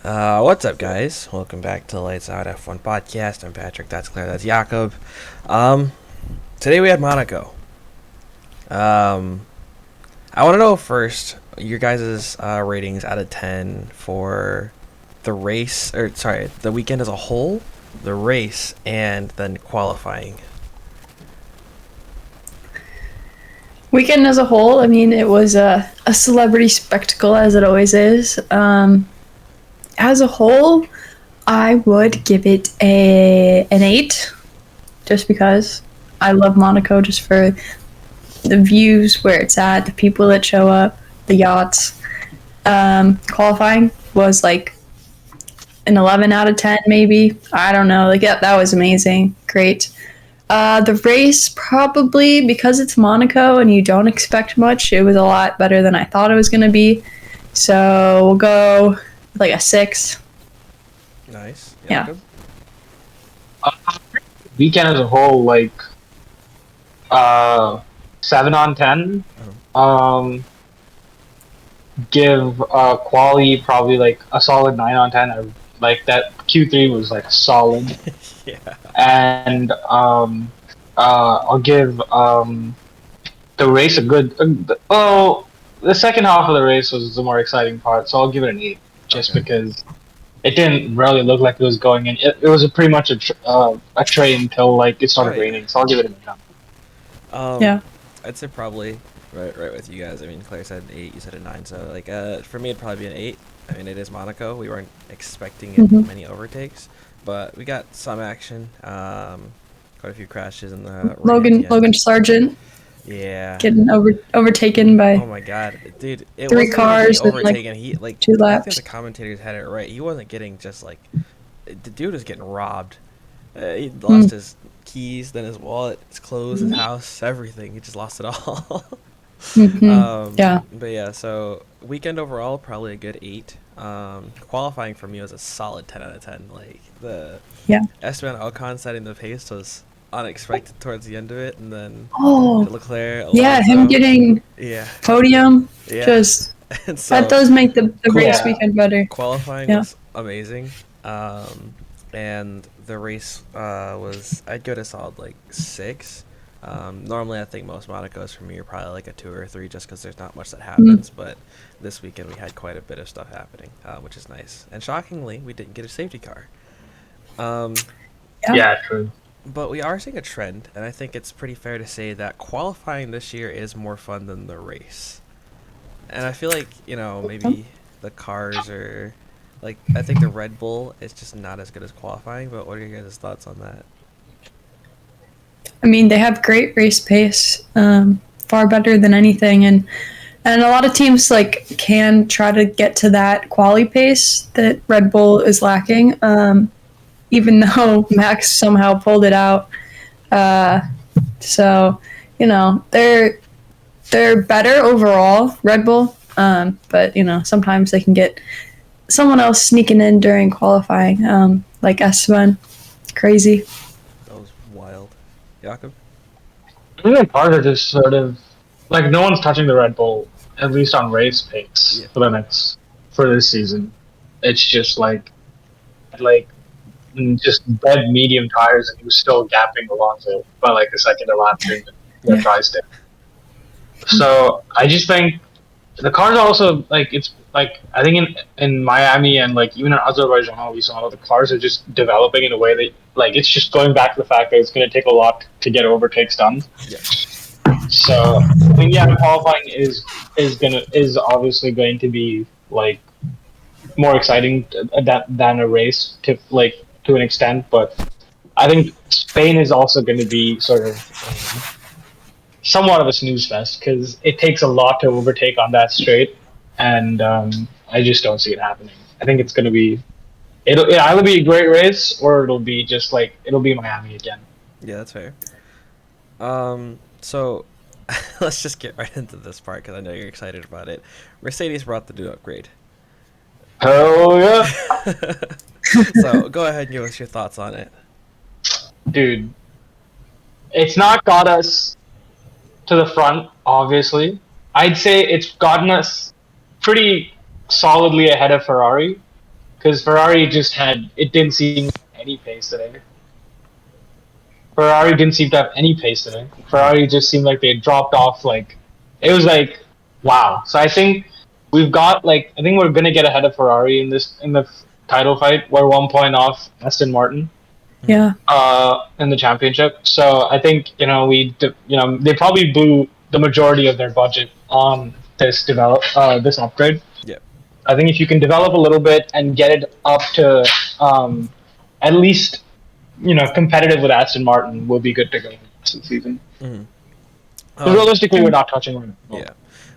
What's up, guys? Welcome back to the Lights Out F1 podcast. I'm Patrick. That's Claire. That's Jakob. Today we had Monaco. I want to know first your guys' ratings out of 10 for the race, or sorry, the weekend as a whole, the race, and then qualifying. Weekend as a whole, I mean, it was a celebrity spectacle, as it always is. As a whole, I would give it an 8, just because I love Monaco, just for the views, where it's at, the people that show up, the yachts. Qualifying was like an 11 out of 10, maybe. I don't know. Like, yeah, that was amazing. Great. The race, probably, because it's Monaco and you don't expect much, it was a lot better than I thought it was going to be. So we'll go with like a 6. Nice. Yeah. Jakob? Weekend as a whole, like 7 on 10. Give quality probably like a solid 9 on 10. Like that Q3 was like solid, Yeah. and I'll give the race a good. The second half of the race was the more exciting part, so I'll give it an 8, just Okay. because it didn't really look like it was going in. It was pretty much a train until like it started Oh, yeah. raining, so I'll give it an 8. Yeah. I'd say probably right with you guys. I mean, Claire said an 8, you said a 9, so like for me it'd probably be an 8. I mean, it is Monaco. We weren't expecting many overtakes, but we got some action. Quite a few crashes in the Logan Sargent Yeah. getting overtaken Oh by my god, dude! It 3 wasn't cars even and, like, overtaken. He like 2 I think laps. the commentators had it right. He wasn't getting just like the dude was getting robbed. He lost his keys, then his wallet, his clothes, his house, everything. He just lost it all. Yeah. But yeah, so weekend overall probably a good 8. Qualifying for me was a solid 10 out of 10. Like the Yeah. Esteban Ocon setting the pace was unexpected towards the end of it, and then Oh, Leclerc, yeah, him Alonso. getting Yeah, podium, yeah. just And that so does make the race Yeah. weekend better. qualifying Yeah. was amazing. And the race was, I'd give it a solid like 6. Normally I think most Monacos for me are probably like a 2 or a 3, just because there's not much that happens, but this weekend we had quite a bit of stuff happening, which is nice. And shockingly, we didn't get a safety car. Yeah, true. But we are seeing a trend, and I think it's pretty fair to say that qualifying this year is more fun than the race. And I feel like, maybe the cars are, like, I think the Red Bull is just not as good as qualifying, but what are your guys' thoughts on that? I mean, they have great race pace, far better than anything, and a lot of teams like can try to get to that quali pace that Red Bull is lacking. Even though Max somehow pulled it out, so they're better overall, Red Bull. But sometimes they can get someone else sneaking in during qualifying, like Esteban. Crazy. That was wild. Jakob? I think the cars are just sort of like no one's touching the Red Bull, at least on race pace Yeah. for this season. It's just like just dead medium tires, and he was still gapping Alonso by like a second a lap during the dry stint. So I just think the cars are also like it's like I think in Miami and like even in Azerbaijan we saw the cars are just developing in a way that like it's just going back to the fact that it's going to take a lot to get overtakes done. Yeah. So I think qualifying is obviously going to be like more exciting than a race to an extent, but I think Spain is also going to be sort of somewhat of a snooze fest because it takes a lot to overtake on that straight, and I just don't see it happening. I think it's going to be it'll either be a great race or it'll be just like it'll be Miami again. Yeah, that's fair. So let's just get right into this part because I know you're excited about it. Mercedes brought the new upgrade. Oh yeah, So go ahead and give us your thoughts on it. dude. It's not got us to the front, obviously. I'd say it's gotten us pretty solidly ahead of Ferrari because Ferrari it didn't seem any pace today. Ferrari didn't seem to have any pace today. Ferrari just seemed like they dropped off. Like it was like wow. So I think I think we're gonna get ahead of Ferrari in the title fight. We're 1 point off Aston Martin. Yeah. In the championship. So I think they probably blew the majority of their budget on this this upgrade. Yep. I think if you can develop a little bit and get it up to at least competitive with Aston Martin, we'll be good to go this season. Mm-hmm. Realistically, we're not touching right now. Yeah.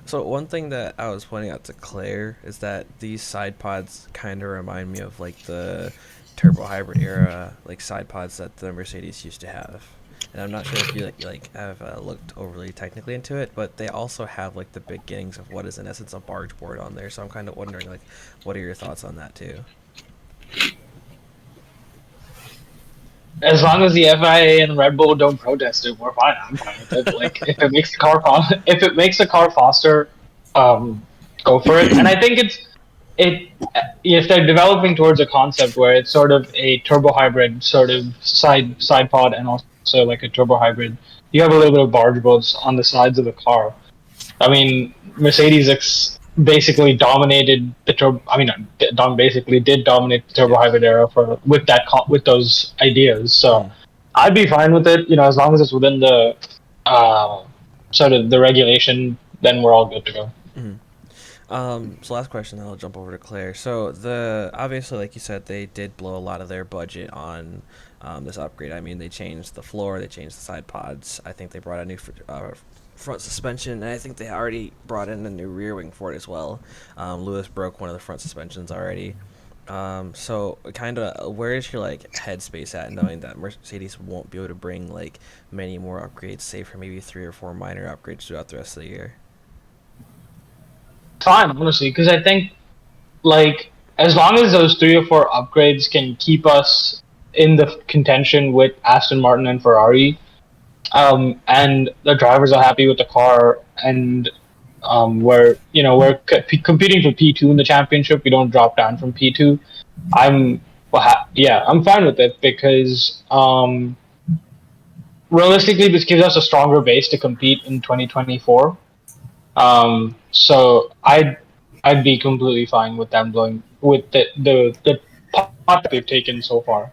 So one thing that I was pointing out to Claire is that these side pods kind of remind me of like the turbo hybrid era, like side pods that the Mercedes used to have. And I'm not sure if you have looked overly technically into it, but they also have like the beginnings of what is in essence a barge board on there. So I'm kind of wondering like, what are your thoughts on that too? As long as the FIA and Red Bull don't protest it, we're fine. I'm fine with it. Like if it makes the car faster, go for it. And I think if they're developing towards a concept where it's sort of a turbo hybrid sort of side pod and also like a turbo hybrid, you have a little bit of barge boats on the sides of the car. I mean, Mercedes basically dominated the turbo. I mean, basically did dominate the turbo hybrid era with those ideas. So I'd be fine with it. As long as it's within the sort of the regulation, then we're all good to go. Mm-hmm. So last question, then I'll jump over to Claire. So obviously, like you said, they did blow a lot of their budget on this upgrade. I mean, they changed the floor, they changed the side pods. I think they brought a new front suspension, and I think they already brought in a new rear wing for it as well. Lewis broke one of the front suspensions already. So kind of, where is your like headspace at, knowing that Mercedes won't be able to bring like many more upgrades, save for maybe 3 or 4 minor upgrades throughout the rest of the year? Fine, honestly, because I think like as long as those 3 or 4 upgrades can keep us in the contention with Aston Martin and Ferrari, and the drivers are happy with the car, and we're competing for P2 in the championship. We don't drop down from P2. I'm fine with it because realistically, this gives us a stronger base to compete in 2024. So I'd be completely fine with them blowing with the pot that they've taken so far.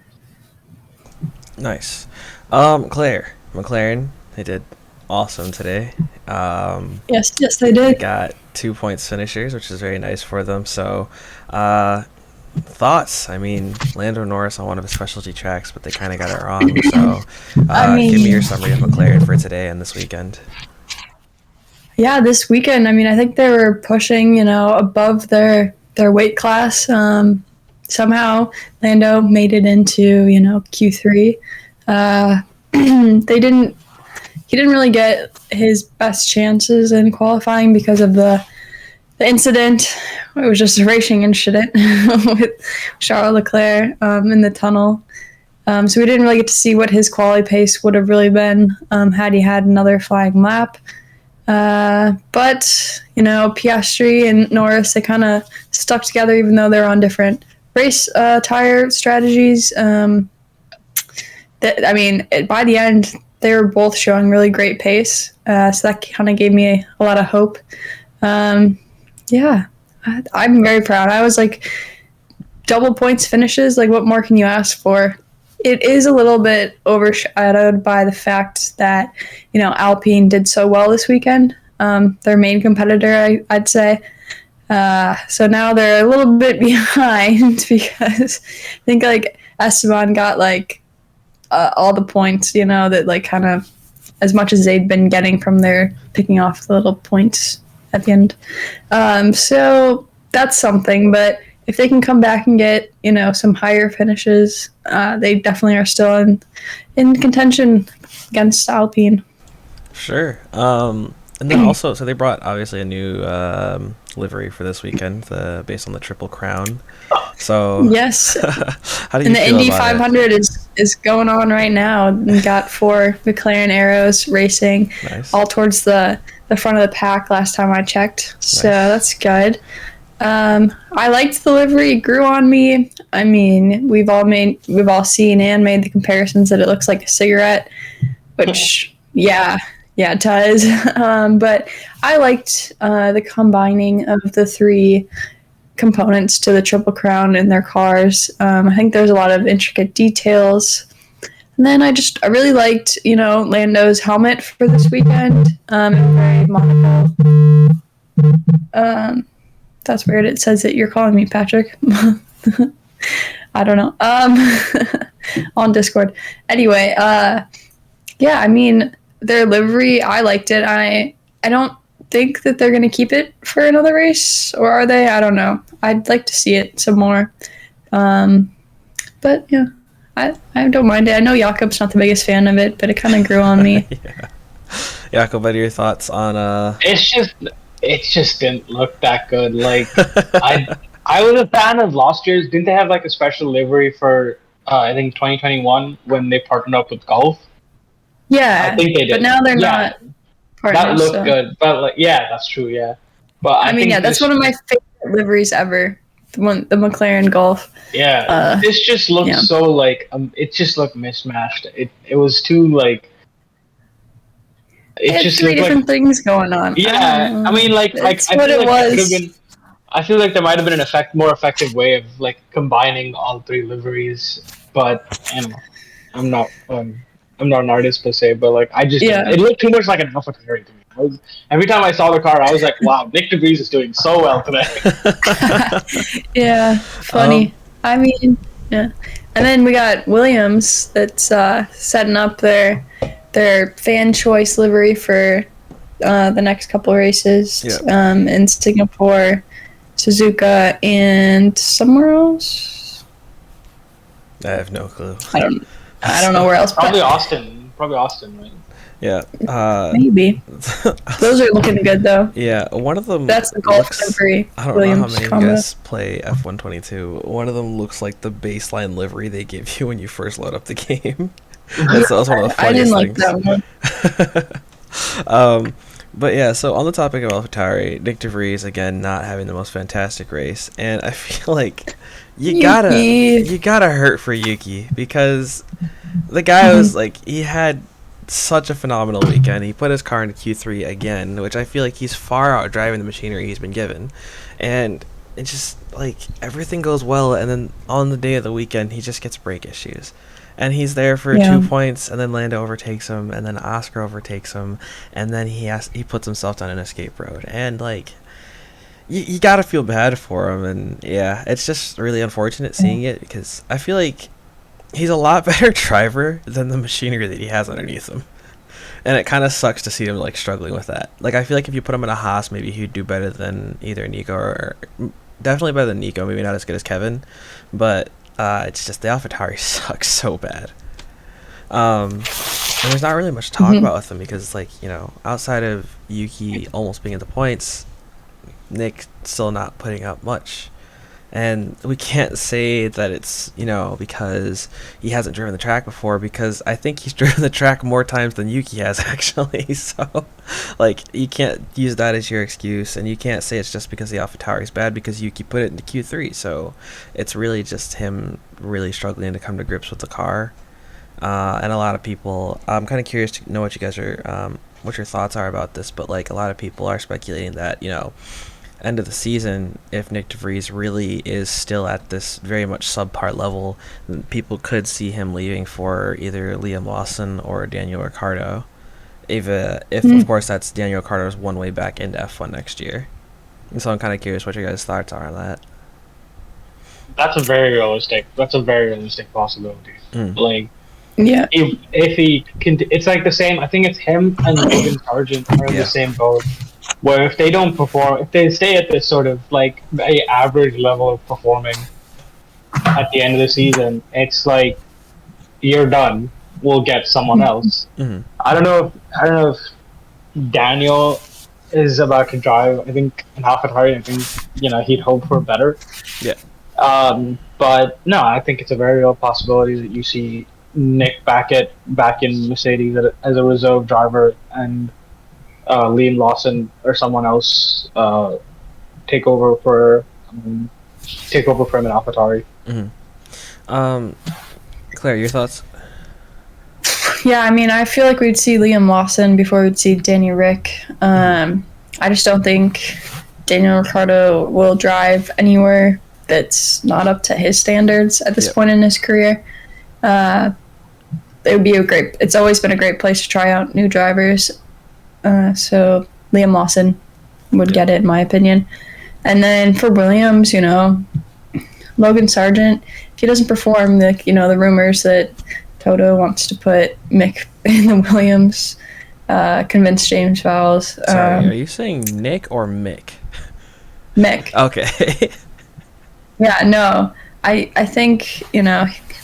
Nice. Claire, McLaren, they did awesome today. Yes, they did. Got 2 points finishers, which is very nice for them. So, thoughts? I mean, Lando Norris on one of his specialty tracks, but they kind of got it wrong. So, give me your summary of McLaren for today and this weekend. Yeah, this weekend, I mean, I think they were pushing, above their weight class. Somehow, Lando made it into, Q3. He didn't really get his best chances in qualifying because of the incident. It was just a racing incident with Charles Leclerc in the tunnel. So we didn't really get to see what his quality pace would have really been had he had another flying lap. But, Piastri and Norris, they kind of stuck together even though they're on different race tire strategies. By the end, they were both showing really great pace. So that kind of gave me a lot of hope. I'm very proud. I was like, double points finishes, like what more can you ask for? It is a little bit overshadowed by the fact that, Alpine did so well this weekend. Their main competitor, I'd say. So now they're a little bit behind because I think like Esteban got like all the points, that like kind of as much as they'd been getting from their picking off the little points at the end. So that's something, but if they can come back and get, some higher finishes, they definitely are still in contention against Alpine. Sure. And then also, so they brought obviously a new livery for this weekend, based on the Triple Crown. So yes, how do you feel about it? And the Indy 500 is going on right now. We got 4 McLaren Arrows racing, all towards the front of the pack last time I checked. So that's good. I liked the livery. It grew on me. I mean, we've all seen and made the comparisons that it looks like a cigarette, which yeah, it does. But I liked the combining of the three components to the Triple Crown in their cars. I think there's a lot of intricate details. And then I really liked, Lando's helmet for this weekend. Very Monaco. That's weird. It says that you're calling me Patrick. I don't know. On Discord. Anyway, yeah, I mean, their livery, I liked it. I don't think that they're going to keep it for another race, or are they? I don't know. I'd like to see it some more. But yeah, I don't mind it. I know Jakob's not the biggest fan of it, but it kind of grew on me. Yeah. Jakob, what are your thoughts on It just didn't look that good. Like I was a fan of last year's. Didn't they have like a special livery for I think 2021 when they partnered up with Golf? Yeah, I think they did. But now they're not partners. That looked good, but like yeah, that's true. Yeah, but I mean, think that's one of my favorite liveries ever. The McLaren Golf. Yeah, this just looked so like it just looked mismatched. It was too like. It had just three different things going on. Yeah, I mean, like I feel like it was. I feel like there might have been more effective way of like combining all three liveries, but I'm not an artist per se, but like it looked too much like an AlphaTauri to me. Every time I saw the car, I was like, wow, Nick DeVries is doing so well today. Yeah, funny. I mean, yeah. And then we got Williams that's setting up their fan choice livery for the next couple races in Singapore, Suzuka, and somewhere else. I have no clue. I don't know where else. Probably Austin, right? Yeah. Maybe. Those are looking good though. Yeah, one of them. That's the Golf livery. I don't know how many of you guys play F122. One of them looks like the baseline livery they give you when you first load up the game. That was one of the funniest things. I didn't like that one. But yeah, so on the topic of AlphaTauri, Nick DeVries again not having the most fantastic race, and I feel like you gotta hurt for Yuki because the guy was like he had such a phenomenal weekend. He put his car into Q3 again, which I feel like he's far out driving the machinery he's been given, and it just like everything goes well, and then on the day of the weekend he just gets brake issues. And he's there for 2 points, and then Lando overtakes him, and then Oscar overtakes him, and then he puts himself down an escape road. And, like, you gotta feel bad for him, and, yeah, it's just really unfortunate seeing it, because I feel like he's a lot better driver than the machinery that he has underneath him. And it kind of sucks to see him, like, struggling with that. Like, I feel like if you put him in a Haas, maybe he'd do better than either Nico or definitely better than Nico, maybe not as good as Kevin, but... it's just the AlphaTauri sucks so bad. And there's not really much to talk about with them because it's like, outside of Yuki almost being at the points, Nick still not putting up much. And we can't say that it's, because he hasn't driven the track before, because I think he's driven the track more times than Yuki has, actually. So, like, you can't use that as your excuse, and you can't say it's just because the AlphaTauri is bad, because Yuki put it into Q3. So, it's really just him really struggling to come to grips with the car. And a lot of people, I'm kind of curious to know what you guys are, what your thoughts are about this, but, like, a lot of people are speculating that, end of the season, if Nick DeVries really is still at this very much subpar level, people could see him leaving for either Liam Lawson or Daniel Ricciardo. If of course, that's Daniel Ricciardo's one way back into F1 next year. And so I'm kind of curious what your guys' thoughts are on that. That's a very realistic possibility. Like, yeah, if he can, it's like the same. I think it's him and Logan Sargent are in the same boat. Where if they don't perform, if they stay at this sort of like a average level of performing at the end of the season, it's like you're done. We'll get someone else. I don't know if Daniel is about to drive. I think in AlphaTauri, I think he'd hope for better. Yeah. But no, I think it's a very real possibility that you see Nick back in Mercedes as a reserve driver and Liam Lawson or someone else take over for him in AlphaTauri. Claire, your thoughts? Yeah, I mean, I feel like we'd see Liam Lawson before we'd see Danny Rick. I just don't think Daniel Ricciardo will drive anywhere that's not up to his standards at this point in his career. It would be it's always been a great place to try out new drivers. So Liam Lawson would get it, in my opinion. And then for Williams, Logan Sargent, if he doesn't perform, the rumors that Toto wants to put Mick in the Williams, convince James Vowles. Sorry, are you saying Nick or Mick? Mick. Okay. Yeah, no. I think,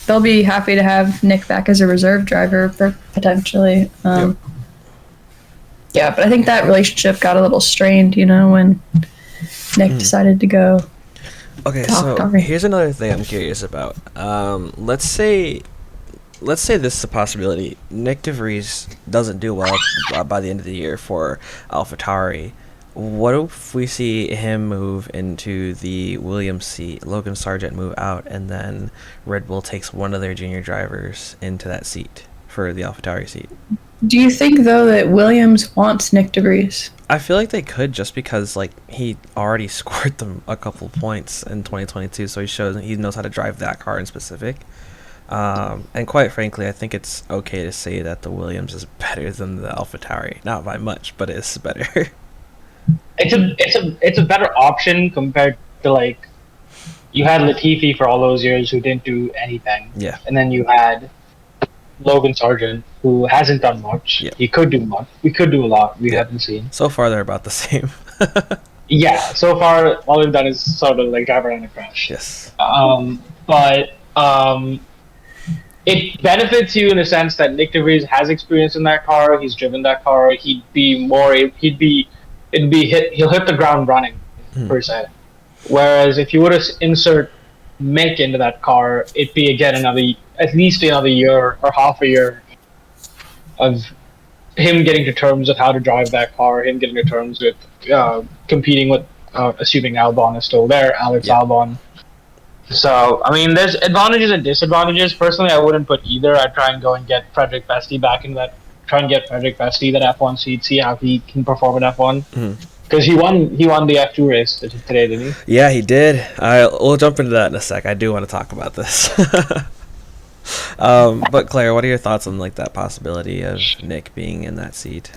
they'll be happy to have Nick back as a reserve driver, potentially. Yeah, but I think that relationship got a little strained, when Nick decided to go. Okay, so here's another thing I'm curious about. Let's say this is a possibility. Nick DeVries doesn't do well by the end of the year for AlphaTauri. What if we see him move into the Williams seat, Logan Sargent move out, and then Red Bull takes one of their junior drivers into that seat for the AlphaTauri seat? Do you think, though, that Williams wants Nick DeVries? I feel like they could, just because he already scored them a couple points in 2022, so he knows how to drive that car in specific. And quite frankly, I think it's okay to say that the Williams is better than the AlphaTauri. Not by much, but it's better. It's a better option compared to you had Latifi for all those years who didn't do anything. Yeah. And then you had Logan Sargent, who hasn't done much. Yeah. He could do much. We could do a lot. We haven't seen. So far, they're about the same. Yeah. So far, all we've done is sort of drive around and crash. Yes. But it benefits you in the sense that Nick DeVries has experience in that car. He's driven that car. He'll hit the ground running per se. Whereas if you were to insert Mick into that car, it'd be again at least another year or half a year of him getting to terms with how to drive that car, him getting to terms with competing with, assuming Albon is still there, Albon. So, I mean, there's advantages and disadvantages. Personally, I wouldn't put either. I'd try and go and get Frederick Besti back in that. Try and get Frederick Besti that F1 seat, see how he can perform at F1. Because he won the F2 race today, didn't he? Yeah, he did. We'll jump into that in a sec. I do want to talk about this. But Claire, what are your thoughts on that possibility of Nick being in that seat?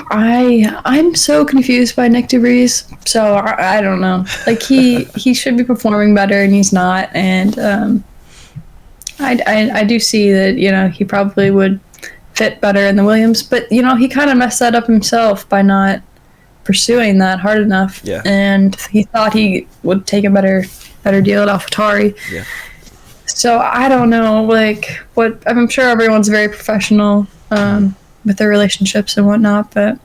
I'm so confused by Nick DeVries, so I don't know. He should be performing better, and he's not. And I do see that he probably would fit better in the Williams, but he kind of messed that up himself by not pursuing that hard enough. Yeah. And he thought he would take a better deal at AlphaTauri. Yeah. So I don't know, what I'm sure everyone's very professional with their relationships and whatnot, but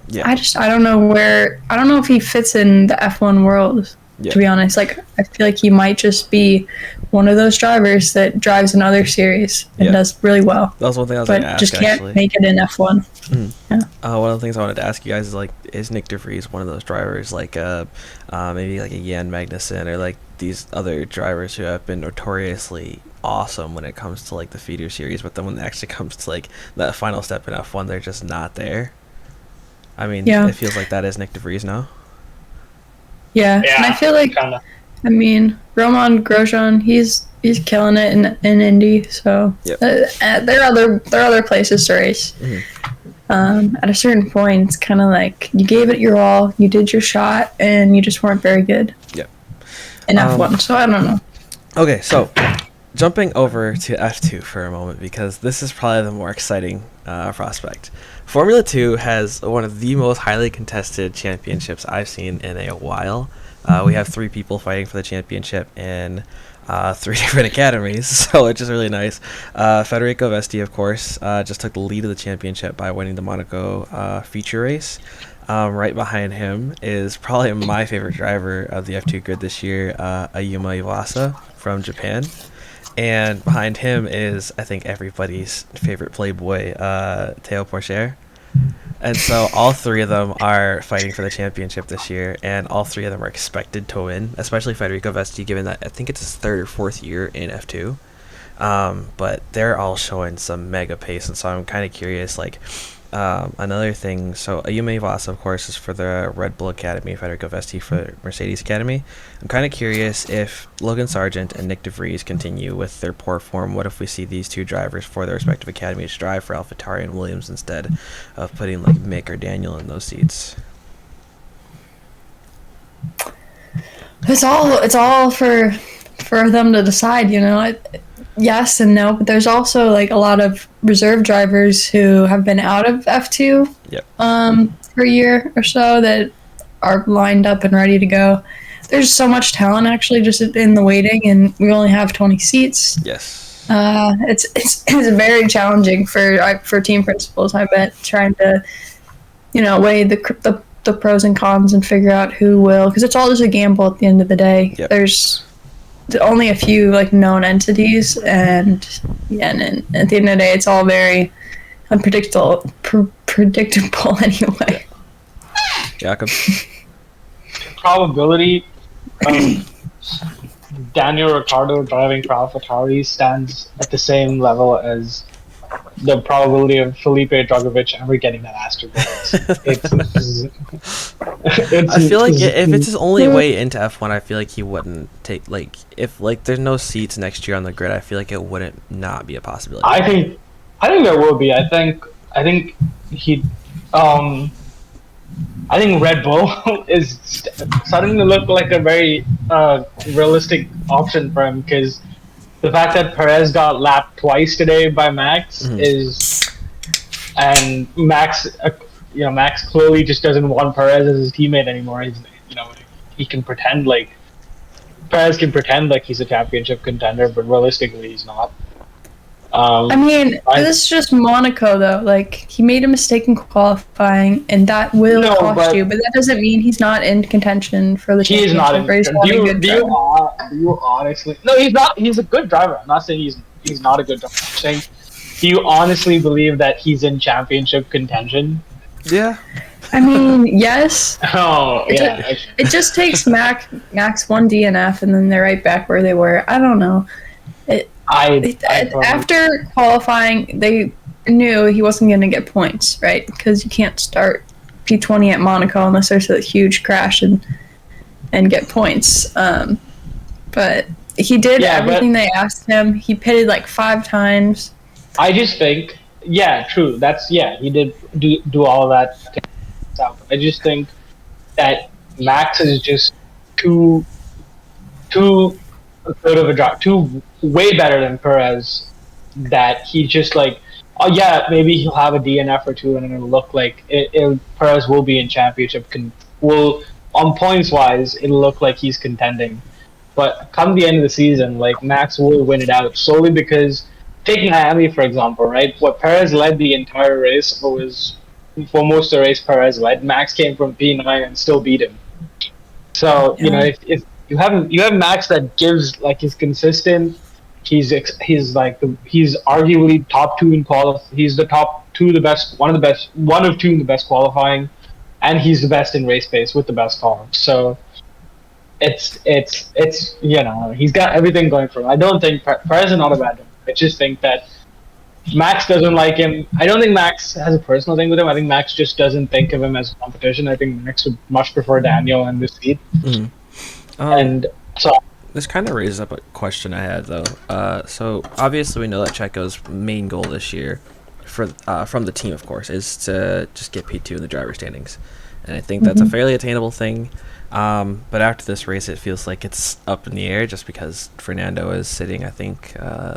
yeah. I don't know if he fits in the F1 world. Yeah. To be honest, I feel like he might just be one of those drivers that drives in other series and does really well. That was one thing I was going to ask, just can't make it in F1. Yeah. One of the things I wanted to ask you guys is Nick DeVries one of those drivers maybe a Jan Magnussen or these other drivers who have been notoriously awesome when it comes to the feeder series, but then when it actually comes to that final step in F1, they're just not there. I mean, it feels like that is Nick DeVries now. Yeah, and I feel kinda. I mean, Roman Grosjean, he's killing it in Indy. So there are other places to race. At a certain point, it's kind of you gave it your all, you did your shot, and you just weren't very good. Yep. In F1, so I don't know. Okay, so jumping over to F2 for a moment, because this is probably the more exciting prospect. Formula 2 has one of the most highly contested championships I've seen in a while. We have 3 people fighting for the championship in 3 different academies, so it's just really nice. Federico Vesti, of course, just took the lead of the championship by winning the Monaco feature race. Right behind him is probably my favorite driver of the F2 grid this year, Ayuma Iwasa from Japan. And behind him is, I think, everybody's favorite playboy, Theo Pourchaire. And so all three of them are fighting for the championship this year, and all three of them are expected to win, especially Federico Vesti, given that I think it's his third or fourth year in F2. But they're all showing some mega pace, and so I'm kind of curious, like, another thing. So Ayume Vasa, of course, is for the Red Bull Academy, Federico Vesti for Mercedes Academy. I'm kind of curious if Logan Sargent and Nick DeVries continue with their poor form. What if we see these two drivers for their respective academies drive for AlphaTauri and Williams instead of putting like Mick or Daniel in those seats? It's all for them to decide, you know. Yes and no, but there's also like a lot of reserve drivers who have been out of F2 Yep. For a year or so that are lined up and ready to go. There's so much talent actually just in the waiting, and we only have 20 seats. Yes. It's very challenging for team principals, I bet, trying to, you know, weigh the pros and cons and figure out who will, because it's all just a gamble at the end of the day. Yep. There's only a few like known entities, and at the end of the day, it's all very unpredictable, predictable anyway. Jakob. Probability of Daniel Ricciardo driving for AlphaTauri stands at the same level as the probability of Felipe Drugovich ever getting that Astor bonus. I feel like if it's his only way into F1, I feel like he wouldn't take, like, if like there's no seats next year on the grid, I feel like it wouldn't not be a possibility. I think there will be. I think he I think Red Bull is starting to look like a very realistic option for him, because the fact that Perez got lapped twice today by Max is, and Max, Max clearly just doesn't want Perez as his teammate anymore. He can pretend like Perez can pretend like he's a championship contender, but realistically, he's not. I mean, this is just Monaco, though. Like, he made a mistake in qualifying, and that will cost you. But that doesn't mean he's not in contention for the championship. He is not in contention. Do you honestly? No, he's not. He's a good driver. I'm not saying he's not a good driver. I'm saying, do you honestly believe that he's in championship contention? Yeah. I mean, yes. Oh, yeah. It just takes Max one DNF, and then they're right back where they were. I don't know. After qualifying, they knew he wasn't going to get points, right? Because you can't start P20 at Monaco unless there's a huge crash and get points. But he did everything they asked him. He pitted like 5 times. I just think, true. He did do all that. I just think that Max is just too good of a driver, too way better than Perez, that he just like, maybe he'll have a DNF or two and it'll look like Perez will be in championship, on points wise, it'll look like he's contending. But come the end of the season, like, Max will win it out solely because, taking Miami for example, right? What Perez led the entire race was, for most of the race Perez led, Max came from P9 and still beat him. So, if you have Max that gives, like, he's consistent, he's arguably top 2 in he's the top 2, the best, one of 2 in the best qualifying, and he's the best in race pace with the best car. So it's he's got everything going for him. I don't think Perez is not a bad driver. I just think that Max doesn't like him. I don't think Max has a personal thing with him. I think Max just doesn't think of him as competition. I think Max would much prefer Daniel in this seat. And so this kind of raises up a question I had, though. So obviously we know that Checo's main goal this year, from the team, of course, is to just get P2 in the driver standings, and I think that's a fairly attainable thing. But after this race, it feels like it's up in the air, just because Fernando is sitting, I think,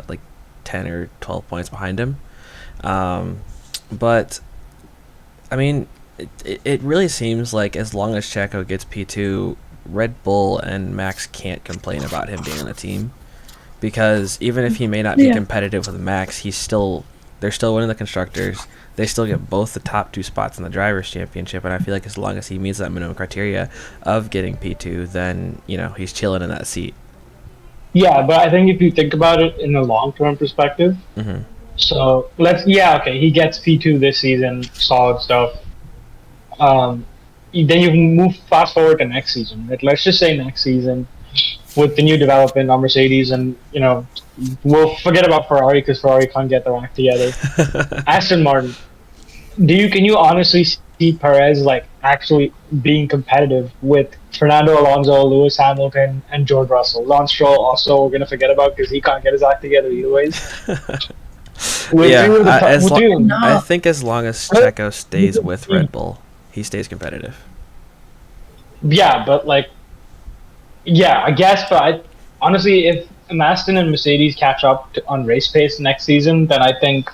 like 10 or 12 points behind him. But I mean, it really seems like as long as Checo gets P2, Red Bull and Max can't complain about him being on the team, because even if he may not be competitive with Max, they're still winning the constructors. They still get both the top 2 spots in the drivers' championship, and I feel like as long as he meets that minimum criteria of getting P2, then he's chilling in that seat. Yeah, but I think if you think about it in a long-term perspective, so he gets P2 this season, solid stuff. then you move fast forward to next season. Like, let's just say next season, with the new development on Mercedes, and we'll forget about Ferrari because Ferrari can't get their act together. Aston Martin. Can you honestly see Perez like actually being competitive with Fernando Alonso, Lewis Hamilton, and George Russell? Lance Stroll also we're gonna forget about because he can't get his act together either ways. I think as long as Checo stays with Red Bull, he stays competitive. Yeah, but I guess. But honestly, if Aston and Mercedes catch up on race pace next season, then I think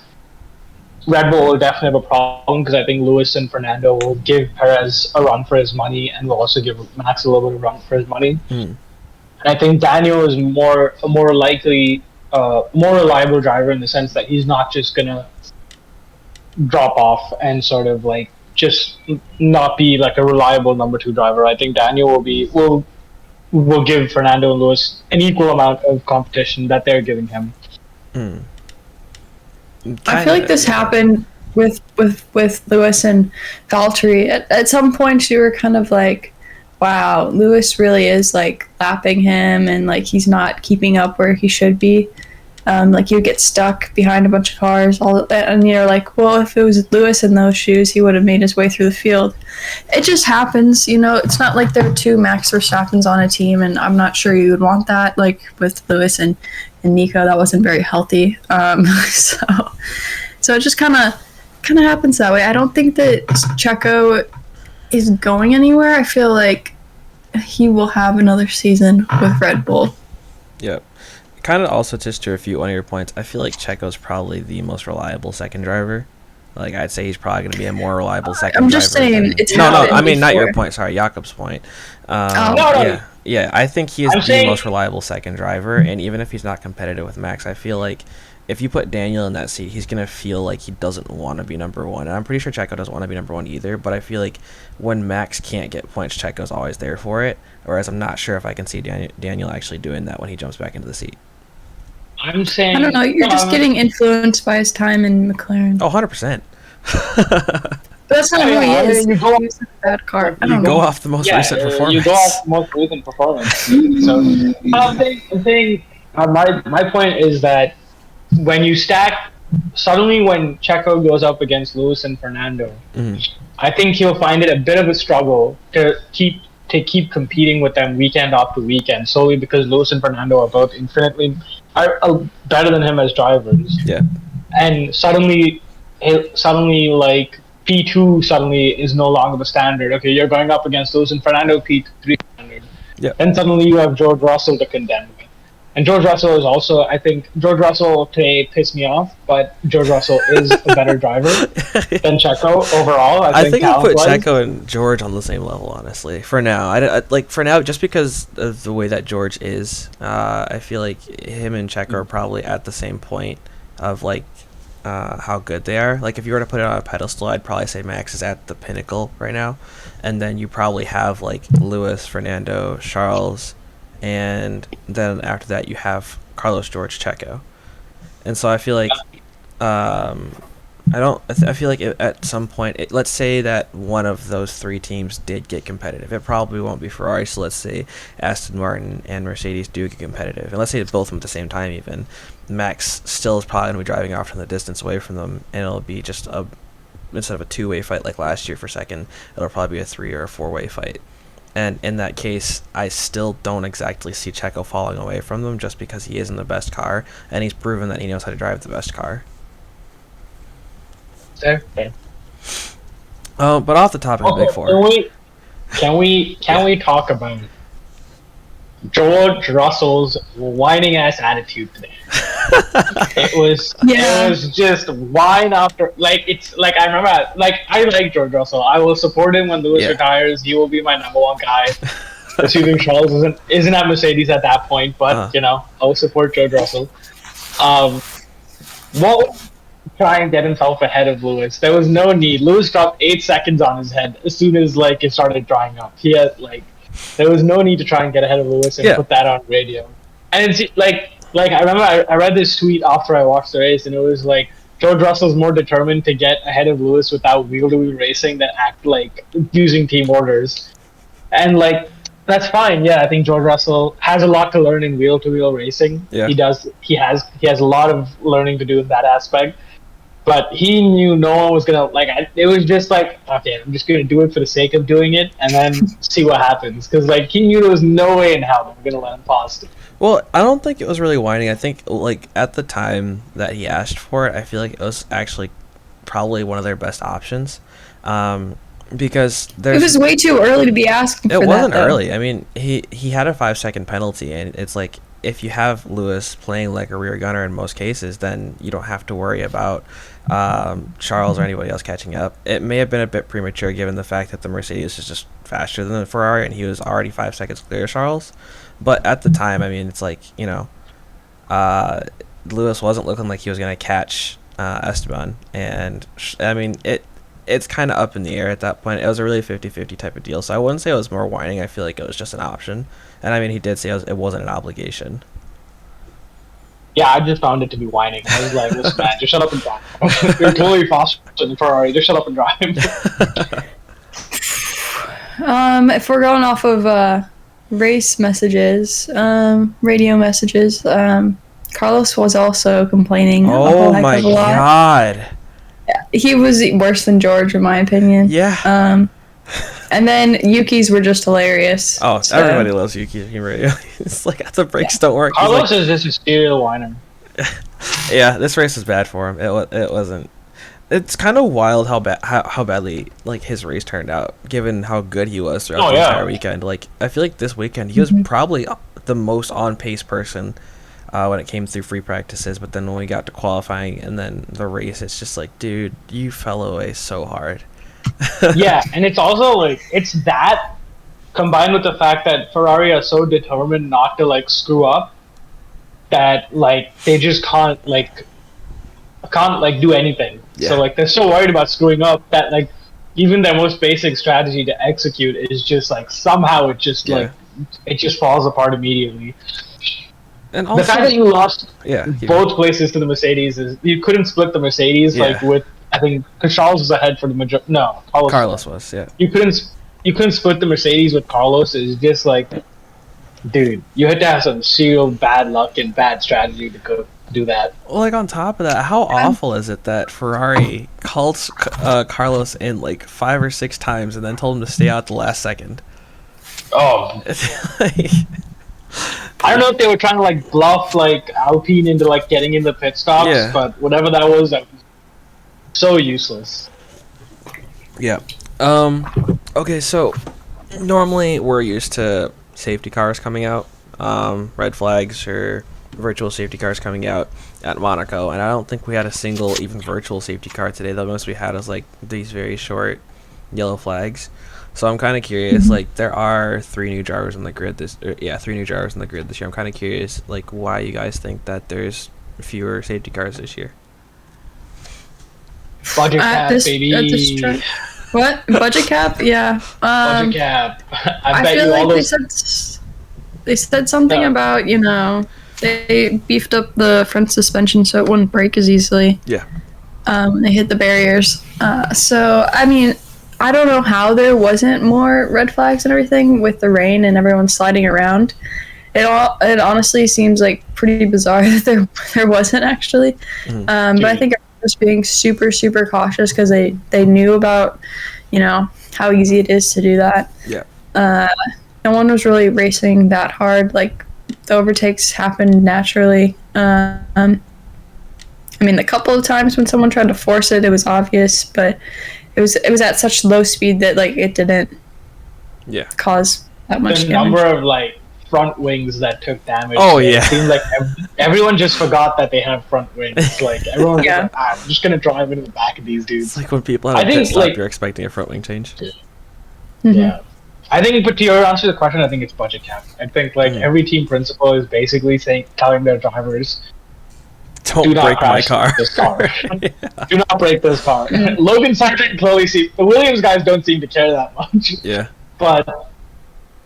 Red Bull will definitely have a problem because I think Lewis and Fernando will give Perez a run for his money and will also give Max a little bit of a run for his money. And I think Daniel is a more likely, more reliable driver in the sense that he's not just gonna drop off and sort of like just not be like a reliable number 2 driver. I think Daniel will give Fernando and Lewis an equal amount of competition that they're giving him. I feel like this happened with Lewis and Valtteri. At some points, you were kind of like, wow, Lewis really is like lapping him, and like he's not keeping up where he should be. Like you get stuck behind a bunch of cars, all of that, and you're like, well, if it was Lewis in those shoes, he would have made his way through the field. It just happens, It's not like there are 2 Max Verstappens on a team, and I'm not sure you would want that. Like with Lewis and Nico, that wasn't very healthy. So it just kind of happens that way. I don't think that Checo is going anywhere. I feel like he will have another season with Red Bull. Yep. Kind of also just to refute one of your points, I feel like Checo's probably the most reliable second driver. Like I'd say he's probably going to be a more reliable second driver. I'm just saying it's no, I mean not your point. Sorry, Jakob's point. Yeah, I think he is the most reliable second driver, and even if he's not competitive with Max, I feel like if you put Daniel in that seat, he's going to feel like he doesn't want to be number 1. And I'm pretty sure Checo doesn't want to be number 1 either, but I feel like when Max can't get points, Checo's always there for it, whereas I'm not sure if I can see Daniel actually doing that when he jumps back into the seat. I'm saying... I don't know, you're just getting influenced by his time in McLaren. Oh, 100%. But that's not who he is. He's a bad car. You go off the most recent performance. You go off the most recent performance. So I'm saying my point is that when you stack, suddenly when Checo goes up against Lewis and Fernando, I think he'll find it a bit of a struggle to keep competing with them weekend after weekend, solely because Lewis and Fernando are both infinitely better than him as drivers. Yeah. And suddenly like P2 suddenly is no longer the standard. Okay, you're going up against Lewis and Fernando, P3 standard. Yeah. Then suddenly you have George Russell to contend with. And George Russell is also, I think, George Russell today pissed me off, but George Russell is a better driver than Checo overall. I think I'll put Checo and George on the same level, honestly. For now, for now, just because of the way that George is, I feel like him and Checo are probably at the same point of like how good they are. Like if you were to put it on a pedestal, I'd probably say Max is at the pinnacle right now, and then you probably have like Lewis, Fernando, Charles. And then after that, you have Carlos, George, Checo, and so I feel like, I feel like at some point, let's say that one of those 3 teams did get competitive. It probably won't be Ferrari. So let's say Aston Martin and Mercedes do get competitive, and let's say both of them at the same time. Even Max still is probably going to be driving off from the distance away from them, and it'll be just instead of a 2-way fight like last year for second, it'll probably be a 3 or a 4-way fight. And in that case, I still don't exactly see Checo falling away from them just because he isn't the best car, and he's proven that he knows how to drive the best car. Okay. But off the topic of Big Four. Can we talk about George Russell's whining ass attitude today? It was just whine after it's like I remember I like George Russell. I will support him when Lewis retires. He will be my number 1 guy. Assuming Charles isn't at Mercedes at that point, but I will support George Russell. What try and get himself ahead of Lewis? There was no need. Lewis dropped 8 seconds on his head as soon as it started drying up. He had there was no need to try and get ahead of Lewis and put that on radio. And it's I remember I read this tweet after I watched the race, and it was like George Russell's more determined to get ahead of Lewis without wheel-to-wheel racing than act like using team orders. And like that's fine. Yeah, I think George Russell has a lot to learn in wheel-to-wheel racing. Yeah. He does. He has a lot of learning to do in that aspect. But he knew no one was gonna like. It was just like, okay, I'm just gonna do it for the sake of doing it, and then see what happens. Because like he knew there was no way in hell they were gonna let him past. Well, I don't think it was really whining. I think like at the time that he asked for it, I feel like it was actually probably one of their best options, because It was way too early to be asking for that. It wasn't though. early. I mean, he had a 5-second penalty, and it's like if you have Lewis playing like a rear gunner in most cases, then you don't have to worry about Charles or anybody else catching up. It may have been a bit premature given the fact that the Mercedes is just faster than the Ferrari, and he was already 5 seconds clear of Charles. But at the time, I mean, it's like, you know, Lewis wasn't looking like he was going to catch Esteban, and I mean, it's kind of up in the air at that point. It was a really 50-50 type of deal, so I wouldn't say it was more whining. I feel like it was just an option. And I mean, he did say it wasn't an obligation. Yeah, I just found it to be whining. I was like, listen, man, just shut up and drive. You're totally faster than the Ferrari. Just shut up and drive. If we're going off of race messages, radio messages, Carlos was also complaining. Oh my god. He was worse than George, in my opinion. Yeah. And then Yuki's were just hilarious. Oh, so. Everybody loves Yuki. It's like the brakes don't work. Carlos is just a serial whiner. Yeah, this race was bad for him. It wasn't. It's kind of wild how badly like his race turned out, given how good he was throughout the entire weekend. Like I feel like this weekend he was probably the most on pace person when it came through free practices. But then when we got to qualifying and then the race, it's just like, dude, you fell away so hard. Yeah, and it's also like it's that combined with the fact that Ferrari are so determined not to like screw up that like they just can't do anything. Yeah. So like they're so worried about screwing up that like even their most basic strategy to execute is just like somehow it just like it just falls apart immediately. And also, the fact that you lost both places to the Mercedes is you couldn't split the Mercedes like with. I think because Charles was ahead for the majority. No, Carlos was. Yeah. You couldn't split the Mercedes with Carlos. It's just like, dude, you had to have some serial bad luck and bad strategy to go do that. Well, like on top of that, how awful is it that Ferrari called Carlos in like 5 or 6 times and then told him to stay out the last second? Oh. I don't know if they were trying to like bluff like Alpine into like getting in the pit stops, but whatever that was so useless. Yeah. Okay, so normally we're used to safety cars coming out, red flags or virtual safety cars coming out at Monaco, and I don't think we had a single even virtual safety car today. The most we had is like these very short yellow flags. So I'm kind of curious. Like there are 3 new drivers on the grid 3 new drivers on the grid this year. I'm kind of curious, like why you guys think that there's fewer safety cars this year. Budget cap, baby. What? Budget cap? Yeah. Budget cap. I bet feel you like all those... they said something about, you know, they beefed up the front suspension so it wouldn't break as easily. Yeah. They hit the barriers. So, I mean, I don't know how there wasn't more red flags and everything with the rain and everyone sliding around. It honestly seems like pretty bizarre that there wasn't actually. But I think just being super cautious because they knew about, you know, how easy it is to do that. Yeah. No one was really racing that hard. Like the overtakes happened naturally. I mean, the couple of times when someone tried to force it, it was obvious, but it was at such low speed that like it didn't cause that much damage. The number of like front wings that took damage. Oh yeah, it seemed like everyone just forgot that they have front wings. Like everyone was like, I'm just gonna drive into the back of these dudes. It's like when people have a pit stop, you're expecting a front wing change. Yeah. I think, but to your answer to the question, I think it's budget cap. I think like every team principal is basically telling their drivers, do not break my car. This car. Do not break this car. Logan Sargent clearly the Williams guys don't seem to care that much. Yeah. But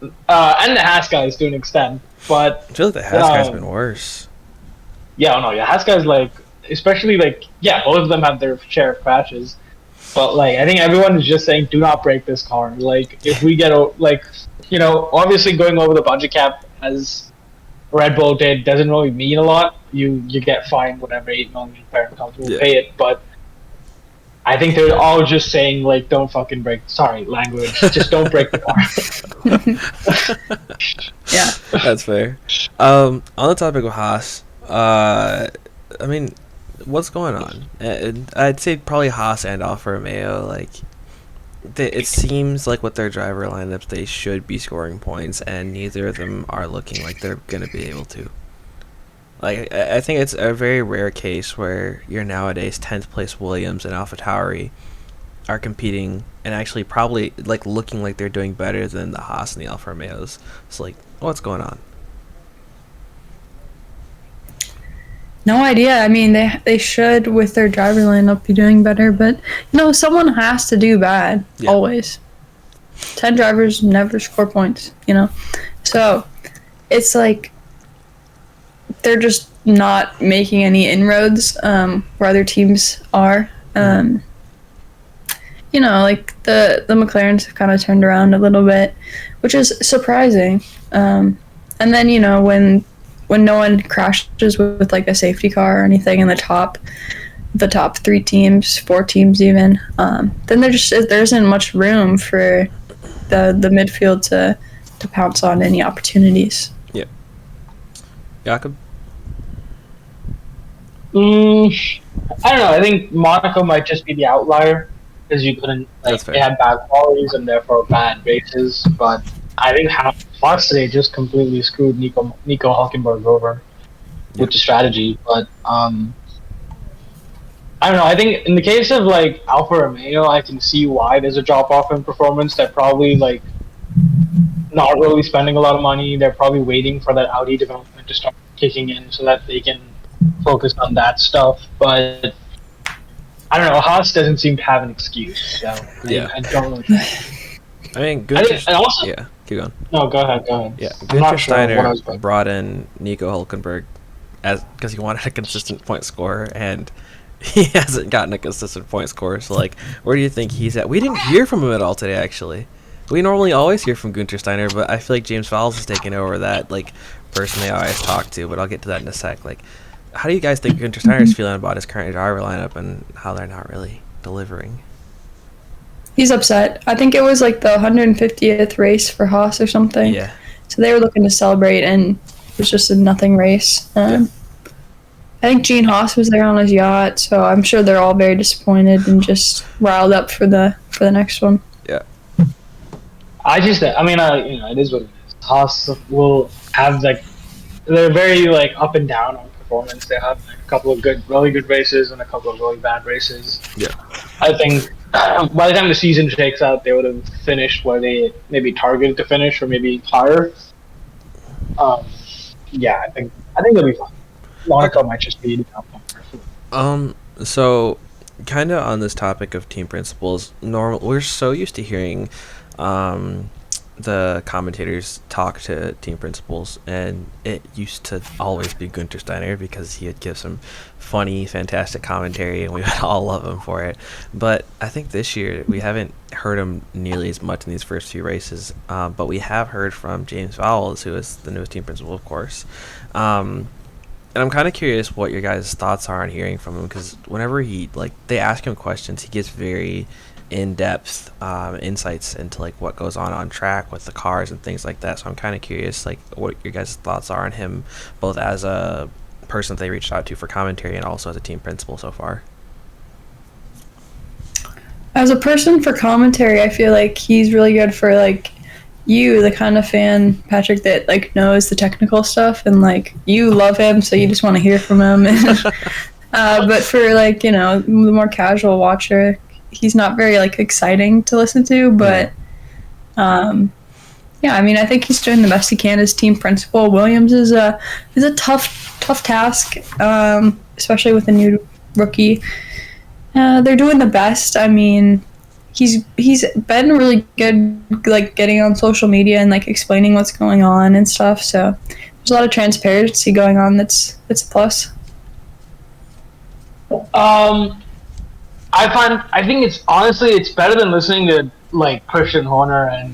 and the Haas guys to an extent. But I feel like the Haas guy's been worse. Yeah, no, yeah. Haas guys like especially like both of them have their share of crashes. But like, I think everyone is just saying, do not break this car. Like, if we get obviously going over the budget cap as Red Bull did doesn't really mean a lot. You get fined whatever 8 million parent company will pay it. But I think they're all just saying like, don't fucking break. Sorry, language. Just don't break the car. Yeah, that's fair. On the topic of Haas, I mean, what's going on? I'd say probably Haas and Alfa Romeo. Like, it seems like with their driver lineups, they should be scoring points, and neither of them are looking like they're gonna be able to. Like, I think it's a very rare case where your nowadays 10th place Williams and AlphaTauri are competing and actually probably like looking like they're doing better than the Haas and the Alfa Romeos. It's like, what's going on? no idea. I mean, they should with their driver lineup be doing better, but someone has to do bad always. 10 drivers never score points, so it's like they're just not making any inroads where other teams are. Like the McLarens have kind of turned around a little bit, which is surprising. And then when no one crashes with like a safety car or anything in the top 3 teams, 4 teams even, then there isn't much room for the midfield to pounce on any opportunities. Yeah. Jakob? I don't know. I think Monaco might just be the outlier because you couldn't they had bad qualities and therefore bad races. But I think Haas today just completely screwed Nico Hülkenberg over with the strategy. But I don't know. I think in the case of like Alfa Romeo, I can see why there's a drop off in performance. They're probably like not really spending a lot of money. They're probably waiting for that Audi development to start kicking in so that they can focus on that stuff. But I don't know. Haas doesn't seem to have an excuse. So I don't really know. I mean, Gunther. And also, keep going. No, go ahead. Yeah, Gunther Steiner brought in Nico Hülkenberg because he wanted a consistent point scorer, and he hasn't gotten a consistent point scorer. So, like, where do you think he's at? We didn't hear from him at all today, actually. We normally always hear from Gunther Steiner, but I feel like James Fowles has taken over that like person they always talk to. But I'll get to that in a sec. Like, how do you guys think Gunther Steiner is feeling about his current driver lineup and how they're not really delivering? He's upset. I think it was like the 150th race for Haas or something. Yeah. So they were looking to celebrate, and it was just a nothing race. I think Gene Haas was there on his yacht, so I'm sure they're all very disappointed and just riled up for the next one. Yeah. it is what it is. Haas will have they're very up and down on performance. They have a couple of really good races and a couple of really bad races. Yeah. I think by the time the season shakes out, they would have finished where they maybe targeted to finish or maybe higher. I think they'll be fine. Monaco might just be the outcome. So kind of on this topic of team principles, we're so used to hearing the commentators talk to team principals, and it used to always be Gunther Steiner because he would give some funny, fantastic commentary, and we would all love him for it. But I think this year we haven't heard him nearly as much in these first few races, but we have heard from James Fowles, who is the newest team principal, of course. And I'm kind of curious what your guys' thoughts are on hearing from him, because whenever they ask him questions, he gives very in-depth insights into what goes on track with the cars and things like that. So I'm kind of curious what your guys' thoughts are on him, both as a person that they reached out to for commentary and also as a team principal so far. As a person for commentary, I feel like he's really good for you, the kind of fan, Patrick, that knows the technical stuff, and you love him, so you just want to hear from him. But for the more casual watcher, he's not very exciting to listen to. But I think he's doing the best he can as team principal. Williams is a tough task, especially with a new rookie. They're doing the best. I mean, he's been really good getting on social media and explaining what's going on and stuff, so there's a lot of transparency going on. That's a plus. I think it's better than listening to like Christian Horner and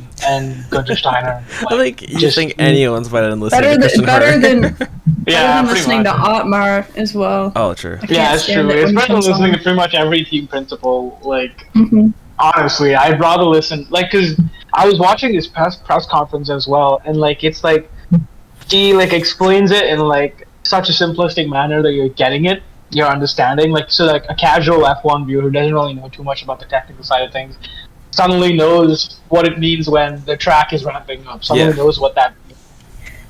Gunther Steiner. I Like, think you think anyone's better than listening Better to Christian than better Horner. than better yeah, than pretty listening much. to Otmar as well. Oh, true. I can't Yeah, it's stand true. it It's when he better than comes listening on. to pretty much every team principal. Like, Hmm. honestly, I'd rather listen. Like, cause I was watching his press conference as well, and like, it's like he like explains it in like such a simplistic manner that you're getting it, you're understanding. Like, so like a casual F1 viewer who doesn't really know too much about the technical side of things suddenly knows what it means when the track is ramping up. Suddenly knows what that means.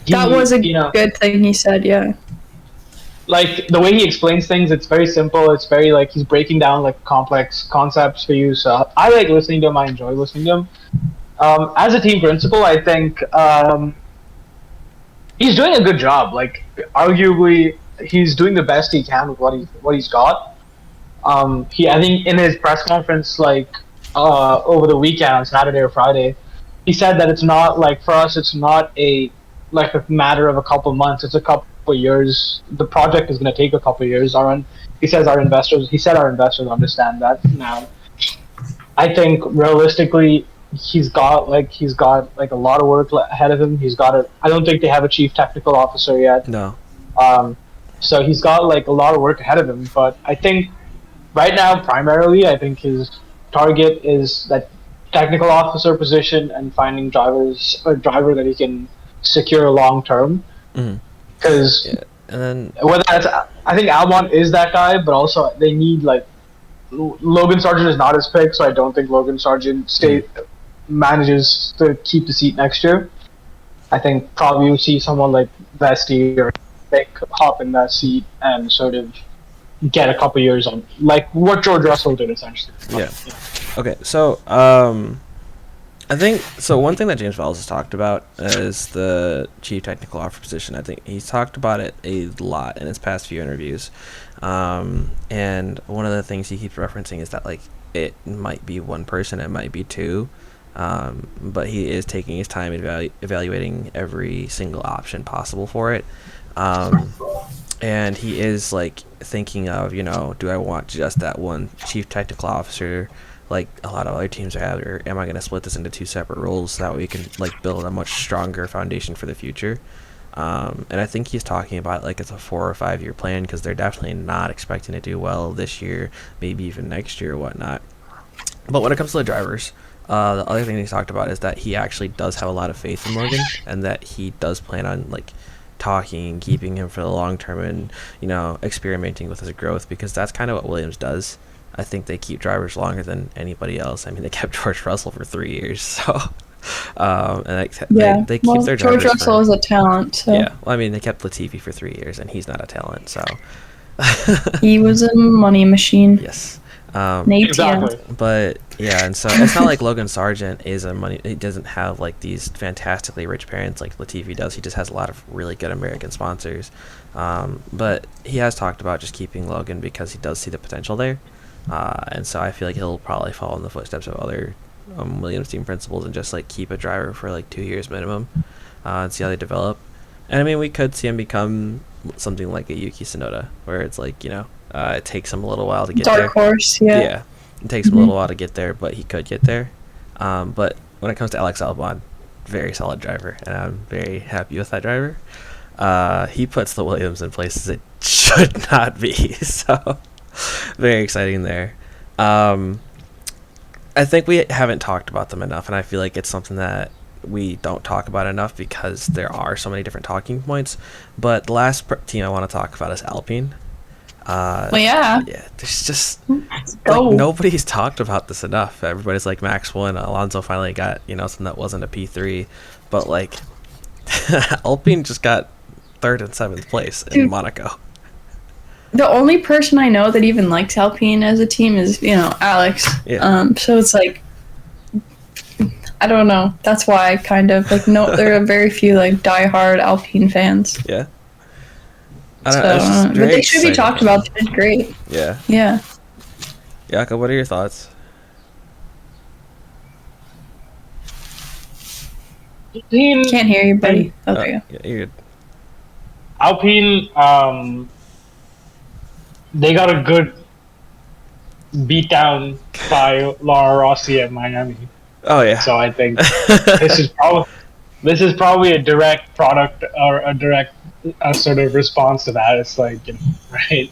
That was a good thing he said. Yeah. Like the way he explains things, it's very simple. It's very like he's breaking down like complex concepts for you. So I like listening to him. I enjoy listening to him. As a team principal, I think he's doing a good job. Like arguably, he's doing the best he can with what he's got. I think in his press conference, like over the weekend on Saturday or Friday, he said that it's not like for us. It's not a matter of a couple months. It's a couple years. The project is going to take a couple years. He said our investors understand that now. I think realistically, he's got like a lot of work ahead of him. I don't think they have a chief technical officer yet. No. So he's got like a lot of work ahead of him. But I think right now, primarily, I think his target is that technical officer position and finding a driver that he can secure long term. Because whether that's, I think Albon is that guy, but also they need like Logan Sargent is not his pick, so I don't think Logan Sargent manages to keep the seat next year. I think probably you'll see someone like Vesti or Vic hop in that seat and sort of get a couple years on, like what George Russell did essentially. Yeah. Okay, so I think so. One thing that James Vowles has talked about is the chief technical officer position. I think he's talked about it a lot in his past few interviews, and one of the things he keeps referencing is that like it might be one person, it might be two, but he is taking his time evaluating every single option possible for it, and he is like thinking of, do I want just that one chief technical officer like a lot of other teams have, or am I going to split this into two separate roles so that we can like build a much stronger foundation for the future? And I think he's talking about like it's a 4 or 5 year plan, because they're definitely not expecting to do well this year, maybe even next year or whatnot. But when it comes to the drivers, the other thing he's talked about is that he actually does have a lot of faith in Logan, and that he does plan on like talking, keeping him for the long term, and experimenting with his growth, because that's kind of what Williams does. I think they keep drivers longer than anybody else. I mean, they kept George Russell for 3 years, so and they keep their drivers. George Russell is a talent. So. Yeah, well, I mean, they kept Latifi for 3 years, and he's not a talent, so he was a money machine. Yes. Exactly. But yeah, and so it's not like Logan Sargent is he doesn't have like these fantastically rich parents like Latifi does. He just has a lot of really good American sponsors. But he has talked about just keeping Logan because he does see the potential there. And so I feel like he'll probably follow in the footsteps of other Williams team principals and just like keep a driver for like 2 years minimum, and see how they develop. And I mean, we could see him become something like a Yuki Tsunoda, where it's like, it takes him a little while to get there. Dark horse, yeah. Yeah, it takes him a little while to get there, but he could get there. But when it comes to Alex Albon, very solid driver, and I'm very happy with that driver. He puts the Williams in places it should not be, so very exciting there. I think we haven't talked about them enough, and I feel like it's something that we don't talk about enough because there are so many different talking points. But the last team I want to talk about is Alpine. Well, yeah. Yeah, there's just like, nobody's talked about this enough. Everybody's like Max won, Alonso finally got something that wasn't a P3, but like Alpine just got 3rd and 7th place in Monaco. The only person I know that even likes Alpine as a team is Alex. Yeah. So it's like, I don't know. That's why I kind of like there are very few like diehard Alpine fans. Yeah. But they should be talked about. It's great. Yeah. Yeah. Yaka, what are your thoughts? Alpine, Can't hear you, buddy. Okay. Yeah, you're good. Alpine, they got a good beat down by Laura Rossi at Miami. Oh yeah. So I think this is probably a direct product or a direct sort of response to that. It's like, right?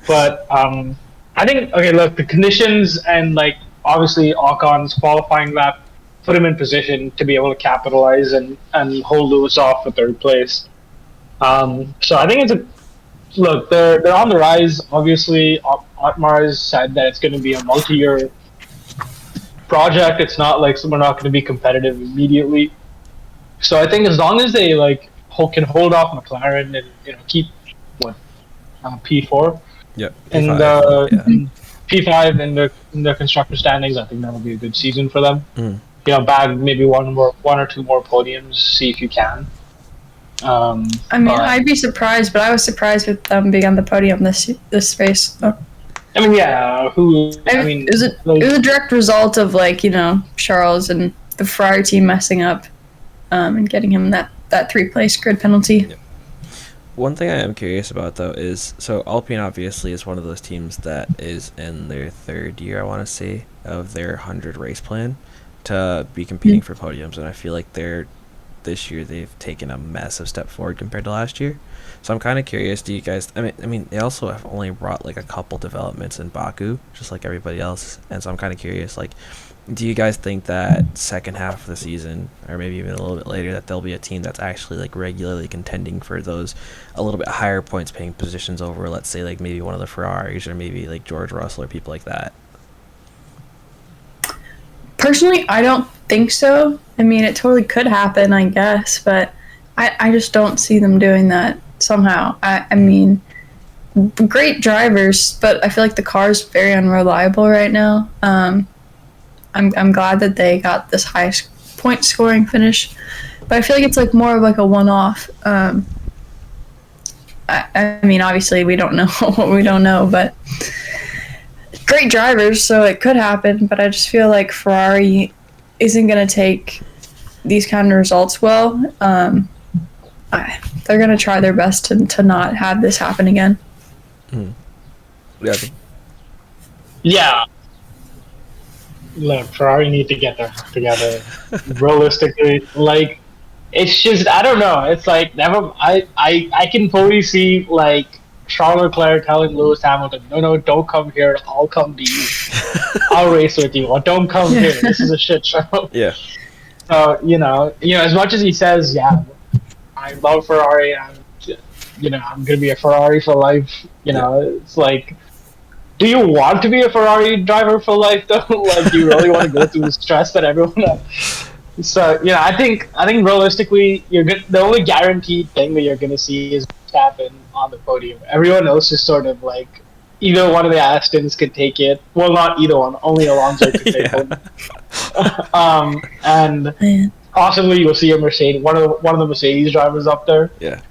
But I think, okay, look, the conditions and like obviously Ocon's qualifying lap put him in position to be able to capitalize and hold Lewis off for third place. So I think it's a look. They're on the rise. Obviously, Otmar has said that it's going to be a multi-year project. It's not like we're not going to be competitive immediately. So I think as long as they like can hold off McLaren and keep what P4. Yep. And P5 in the constructor standings, I think that'll be a good season for them. Mm. Bag maybe one or two more podiums. See if you can. I'd be surprised, but I was surprised with them being on the podium this race. So. I mean, yeah. It was a direct result of Charles and the Ferrari team messing up, and getting him that 3-place grid penalty. Yep. One thing I am curious about, though, is so Alpine obviously is one of those teams that is in their third year, I want to say, of their 100 race plan to be competing for podiums, and I feel like this year they've taken a massive step forward compared to last year. So I'm kind of curious, do you guys, I mean, they also have only brought like a couple developments in Baku, just like everybody else, and so I'm kind of curious, like, do you guys think that second half of the season, or maybe even a little bit later, that there'll be a team that's actually like regularly contending for those a little bit higher points paying positions over, let's say, like maybe one of the Ferraris or maybe like George Russell or people like that? Personally, I don't think so. I mean, it totally could happen, I guess, but I just don't see them doing that somehow. I mean, great drivers, but I feel like the car's very unreliable right now. I'm glad that they got this highest point scoring finish, but I feel like it's like more of like a one-off. I mean, obviously we don't know what we don't know, but great drivers, so it could happen. But I just feel like Ferrari isn't going to take these kind of results well. They're going to try their best to not have this happen again. Mm. Yeah. Look, Ferrari need to get their act together. Realistically, like, it's just, I don't know. It's like, I can fully see, like, Charles Leclerc telling Lewis Hamilton, no, don't come here. I'll come to you. I'll race with you. Or don't come here. This is a shit show. Yeah. So, as much as he says, yeah, I love Ferrari, I'm going to be a Ferrari for life, it's like, do you want to be a Ferrari driver for life, though? Like, do you really want to go through the stress that everyone else? So, I think realistically, the only guaranteed thing that you're going to see is Verstappen on the podium. Everyone else is sort of like, either one of the Astons could take it. Well, not either one. Only Alonso could take it. And possibly you'll see a Mercedes, one of the Mercedes drivers up there. Yeah.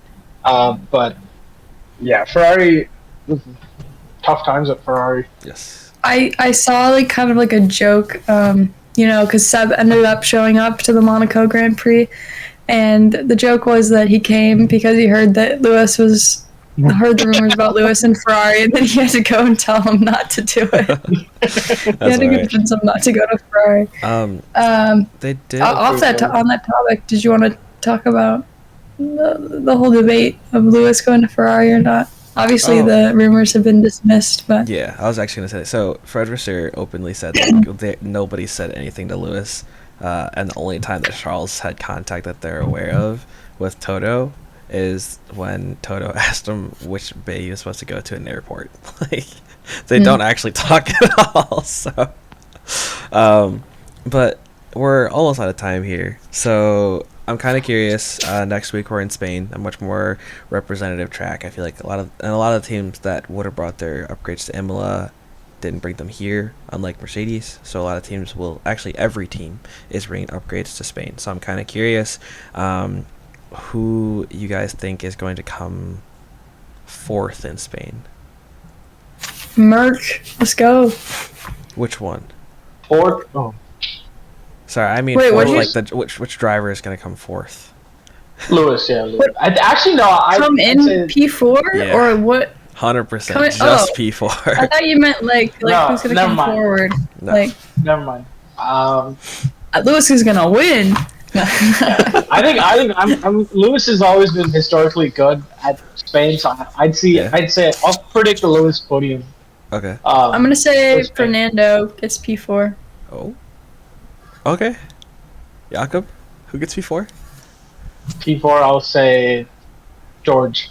But yeah, Ferrari. Tough times at Ferrari. Yes. I saw like kind of like a joke, because Seb ended up showing up to the Monaco Grand Prix, and the joke was that he came because he heard that heard the rumors about Lewis and Ferrari, and then he had to go and tell him not to do it. He had to convince him not to go to Ferrari. They did. On that topic, did you want to talk about the whole debate of Lewis going to Ferrari or not? Obviously, the rumors have been dismissed, but... Yeah, I was actually going to say, so Fred Vasseur openly said that nobody said anything to Lewis, and the only time that Charles had contact that they're aware of with Toto is when Toto asked him which bay he was supposed to go to in the airport. Like, they don't actually talk at all, so... but we're almost out of time here, so... I'm kind of curious. Next week we're in Spain, a much more representative track. I feel like a lot of teams that would have brought their upgrades to Imola didn't bring them here, unlike Mercedes. So a lot of teams every team is bringing upgrades to Spain. So I'm kind of curious who you guys think is going to come fourth in Spain. Merc, let's go. Which one? Fourth? Oh. Sorry, I mean, wait, which driver is going to come fourth? Lewis, yeah. Lewis. Actually, no. Come in P4 or what? 100%. Coming- Just oh. P4. I thought you meant like No, who's gonna never come mind. forward. No. Like Never mind. Lewis is gonna win. I think I'm Lewis has always been historically good at Spain, so I'd say I'll predict the Lewis podium. Okay. I'm gonna say for Spain. Fernando gets P4. Oh. Okay. Jakob, who gets P4? P4, I'll say George.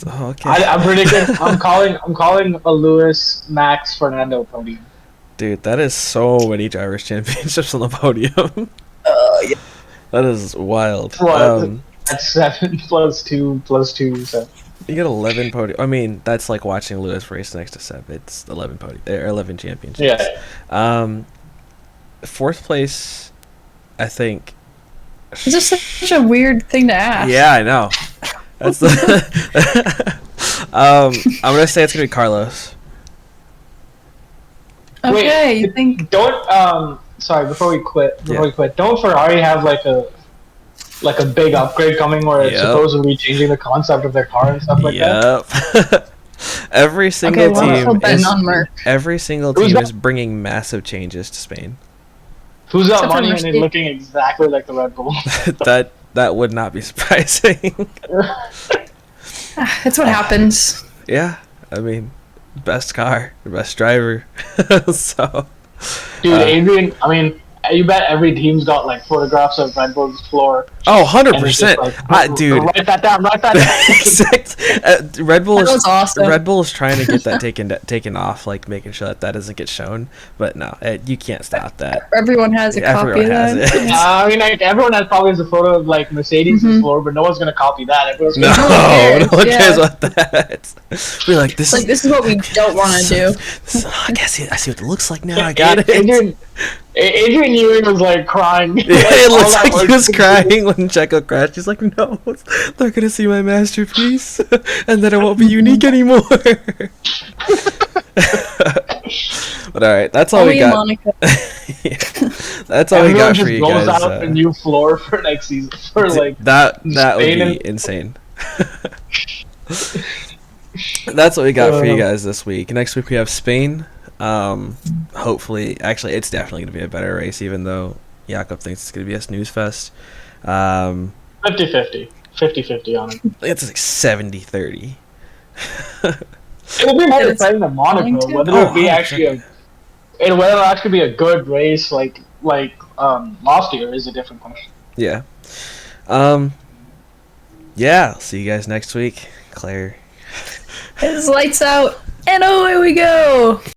Oh, okay. I'm predicting. I'm calling a Lewis Max Fernando podium. Dude, that is so many drivers' championships on the podium. Yeah. That is wild. What? That's 7 plus 2 plus 2. So. You get 11 podium. I mean, that's like watching Lewis race next to Seb. It's 11 podium, 11 championships. Yeah. Fourth place, I think. It's just such a weird thing to ask. Yeah, I know. That's the. I'm gonna say it's gonna be Carlos. Okay, Wait, you think? Don't sorry, before we quit, don't Ferrari have like a big upgrade coming where it's supposedly changing the concept of their car and stuff like that? Every single every team is bringing massive changes to Spain. Who's got money and is looking exactly like the Red Bull? that would not be surprising. That's what happens. Yeah, I mean, best car, best driver. So, dude, Adrian, I mean, you bet every team's got like photographs of Red Bull's floor. Oh, 100%. Dude, write that down. Red Bull is awesome. Red Bull is trying to get that taken off, like making sure that doesn't get shown. But no, you can't stop that. Everyone has a copy of that. I mean, like everyone has probably a photo of like Mercedes' floor, but no one's gonna copy that. Everyone's no one cares about that. We're like, this is what we don't want to do. I see what it looks like now. I got it. Adrian Newey was like crying. Yeah, it looks like he was crying when Checo crashed. He's like, no, they're gonna see my masterpiece, and then it won't be unique anymore. But all right, that's all we got. Monaco. Yeah, that's all we got for you guys. Rolls out a new floor for next season. For like that would be insane. That's what we got for you guys this week. Next week we have Spain. Hopefully, actually, it's definitely going to be a better race, even though Jakob thinks it's going to be a snooze fest. 50-50. 50-50 on it. It's like 70-30. It'll be more exciting than Monaco. Whether it'll be actually whether it'll actually be a good race like last year is a different question. Yeah. I'll see you guys next week. Claire. His lights out, and away we go.